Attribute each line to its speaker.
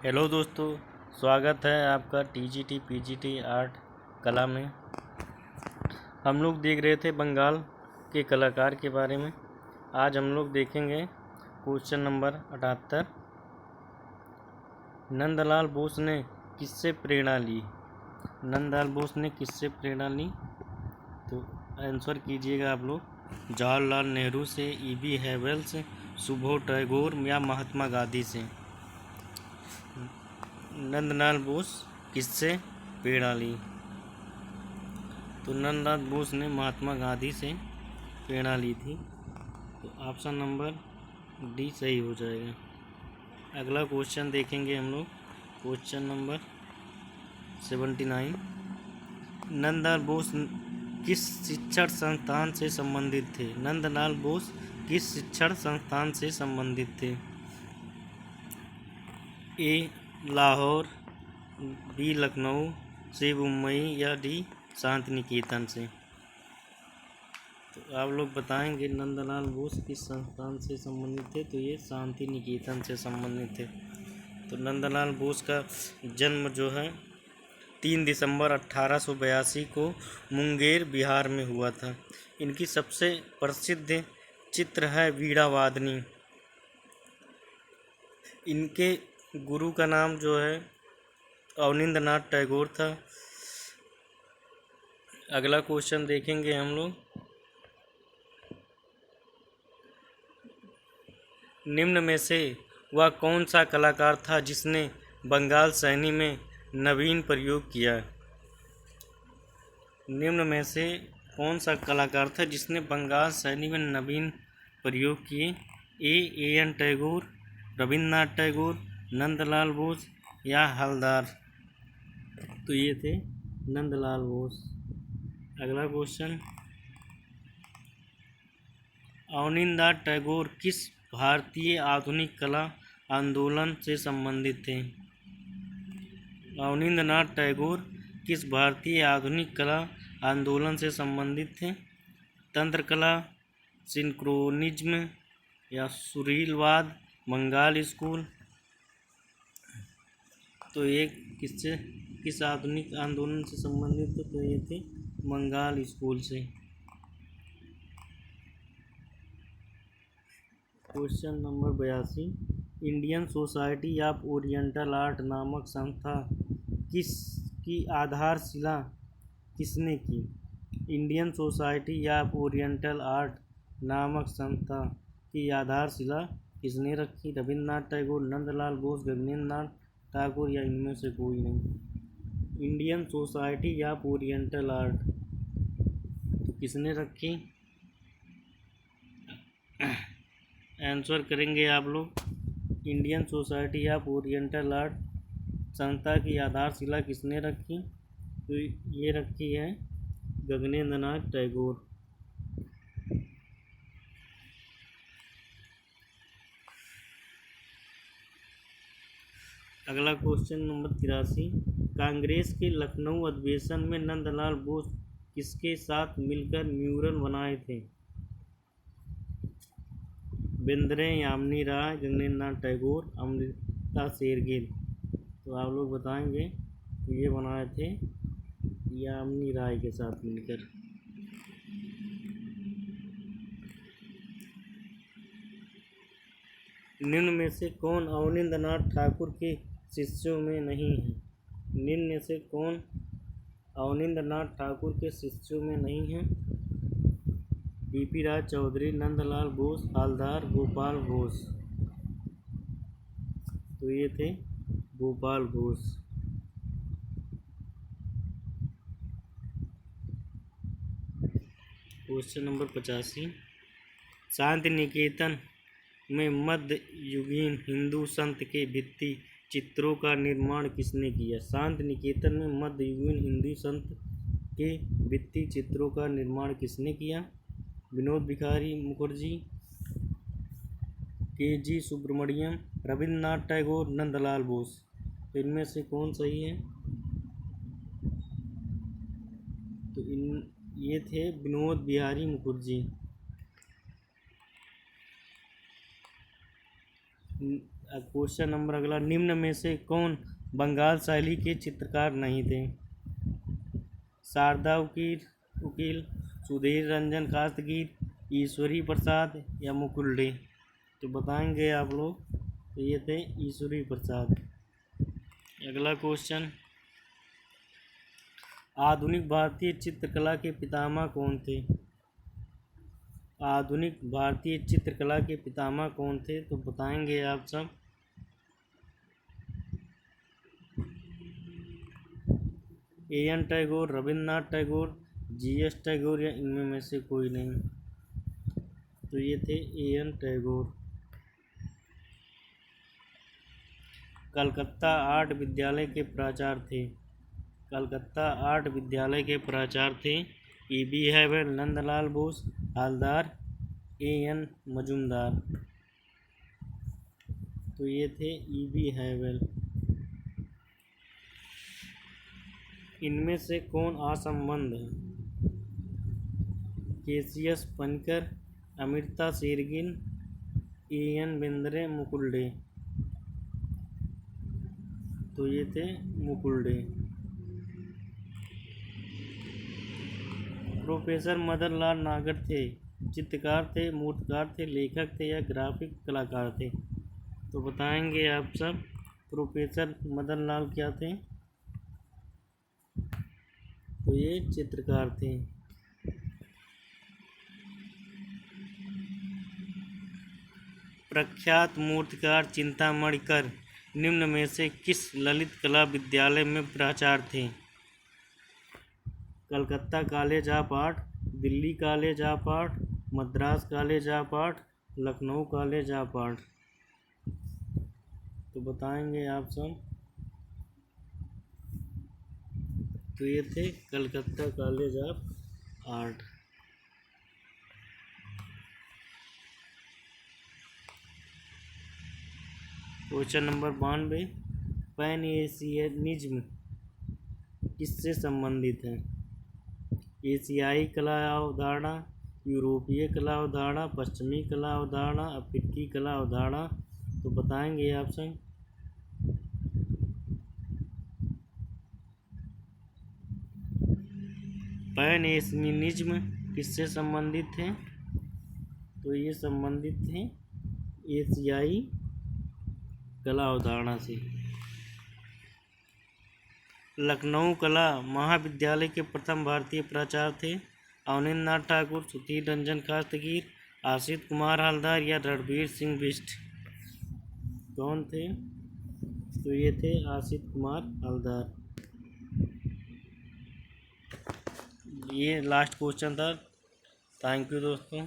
Speaker 1: Hello दोस्तों, स्वागत है आपका टीजीटी पीजीटी आर्ट कला में। हम लोग देख रहे थे बंगाल के कलाकार के बारे में। आज हम लोग देखेंगे क्वेश्चन नंबर 78। नंदलाल बोस ने किससे प्रेरणा ली? नंदलाल बोस ने किससे प्रेरणा ली? तो आंसर कीजिएगा आप लोग। जवाहरलाल नेहरू से, ईबी हेवेल्स, सुभाष टैगोर या महात्मा गांधी से। नंदलाल बोस किससे प्रेरणा ली? तो नंदलाल बोस ने महात्मा गांधी से प्रेरणा ली थी। तो ऑप्शन नंबर डी सही हो जाएगा। अगला क्वेश्चन देखेंगे हम लोग। Question number 79। नंदलाल बोस किस शिक्षण संस्थान से संबंधित थे? नंदलाल बोस किस शिक्षण संस्थान से संबंधित थे? ए लाहौर, बी लखनऊ, सी मुंबई या डी शांति निकेतन से। तो आप लोग बताएंगे नंदलाल बोस किस संस्थान से संबंधित थे। तो ये शांति निकेतन से संबंधित थे। तो नंदलाल बोस का जन्म जो है 3 दिसंबर 1882 को मुंगेर बिहार में हुआ था। इनकी सबसे प्रसिद्ध चित्र है वीणा वादनी। इनके गुरु का नाम जो है अवनींद्रनाथ टैगोर था। अगला क्वेश्चन देखेंगे हम लोग। निम्न में से वह कौन सा कलाकार था जिसने बंगाल शैली में नवीन प्रयोग किया? निम्न में से कौन सा कलाकार था जिसने बंगाल शैली में नवीन प्रयोग किए? ए एन टैगोर, रविन्द्रनाथ टैगोर, नंदलाल बोस या हलदार। तो ये थे नंदलाल बोस। अगला क्वेश्चन। अवनींद्रनाथ टैगोर किस भारतीय आधुनिक कला आंदोलन से संबंधित थे? अवनींद्रनाथ टैगोर किस भारतीय आधुनिक कला आंदोलन से संबंधित थे? तंत्रकला, सिंक्रोनिज्म या सुरीलवाद, बंगाल स्कूल। तो ये किस आधुनिक आंदोलन से संबंधित थे? तो ये थे बंगाल स्कूल से। Question number 82। Indian society of oriental art नामक संस्था की आधारशिला किसने की? Indian society of oriental art नामक संस्था की आधारशिला किसने रखी? रविन्द्रनाथ टैगोर, नंदलाल बोस, गगनेंद्रनाथ ठाकुर या इनमें से कोई नहीं। Indian society of oriental art तो किसने रखी? आंसर करेंगे आप लोग। Indian society of oriental art संस्था की आधारशिला किसने रखी? तो ये रखी है गगनेंद्रनाथ टैगोर। अगला क्वेश्चन नंबर 83। कांग्रेस के लखनऊ अधिवेशन में नंदलाल बोस किसके साथ मिलकर म्यूरल बनाए थे? बेंद्रे, यामिनी राय, गगनेंद्रनाथ टैगोर, अमृता शेरगिल। तो आप लोग बताएंगे। तो ये बनाए थे यामिनी राय के साथ मिलकर। निम्न में से कौन अवनींद्रनाथ ठाकुर के शिष्यों में नहीं है? निम्न में से कौन अवनींद्रनाथ ठाकुर के शिष्यों में नहीं है? बीपी राज चौधरी, नंदलाल बोस, हलदार, गोपाल घोष। तो ये थे Gopal Ghosh. Question number 85। Santiniketan में मध्ययुगीन हिंदू संत के भित्ति चित्रों का निर्माण किसने किया? शांति निकेतन में मध्ययुगीन हिंदू संत के भित्ति चित्रों का निर्माण किसने किया? विनोद बिहारी मुखर्जी, के.जी. सुब्रमण्यम, रविन्द्रनाथ टैगोर, नंदलाल बोस। तो इनमें से कौन सही है? तो ये थे विनोद बिहारी मुखर्जी। क्वेश्चन नंबर अगला, निम्न में से कौन बंगाल शैली के चित्रकार नहीं थे? शारदा वकील, सुधीर रंजन कास्तगीर, ईश्वरी प्रसाद या मुकुल डे? तो बताएंगे आप लोग, तो ये थे ईश्वरी प्रसाद। अगला क्वेश्चन, आधुनिक भारतीय चित्रकला के पितामह कौन थे? आधुनिक भारतीय चित्रकला के पितामह कौन थे? तो बताएंगे आप सब। A.N. टैगोर, रविन्द्रनाथ टैगोर, G.S. टैगोर या इनमें में से कोई नहीं? तो ये थे A.N. टैगोर। कलकत्ता आर्ट विद्यालय के प्राचार्य थे? कलकत्ता आर्ट विद्यालय के प्राचार्य थे E.B. हैवल, नंदलाल बोस, हलदार, A.N. मजूमदार? तो ये थे E.B. हैवल। इनमें से कौन असंबद्ध है? KCS Panikkar, Amrita Shergil, A.N. बेंद्रे, मुकुल डे? तो ये थे मुकुल डे। प्रोफेसर मदन लाल नागर थे चित्रकार थे, मूर्तिकार थे, लेखक थे या ग्राफिक कलाकार थे? तो बताएंगे आप सब। प्रोफेसर मदन लाल क्या थे? तो ये चित्रकार थे। प्रख्यात मूर्तिकार चिंतामणि कर निम्न में से किस ललित कला विद्यालय में प्राचार्य थे? Calcutta college of art, Delhi college of art, Madras college of art, Lucknow college of art? तो बताएंगे आप सब। तो ये थे Calcutta college of art. Question number 92, pan Asianism किससे संबंधित है? एशियाई कला अवधारणा, यूरोपीय कला अवधारणा, पश्चिमी कला अवधारणा, अफ्रीकी कला अवधारणा? तो बताएंगे आप सब। पैन एशियनिज्म किससे संबंधित थे? तो ये संबंधित थे एशियाई कला अवधारणा से। लखनऊ कला महाविद्यालय के प्रथम भारतीय प्राचार्य थे अवनींद्रनाथ ठाकुर, सुधीर रंजन कास्तगीर, आशित कुमार हलदार या रणबीर सिंह बिष्ट? कौन थे? तो ये थे आशित कुमार हलदार। ये लास्ट क्वेश्चन था। थैंक यू दोस्तों।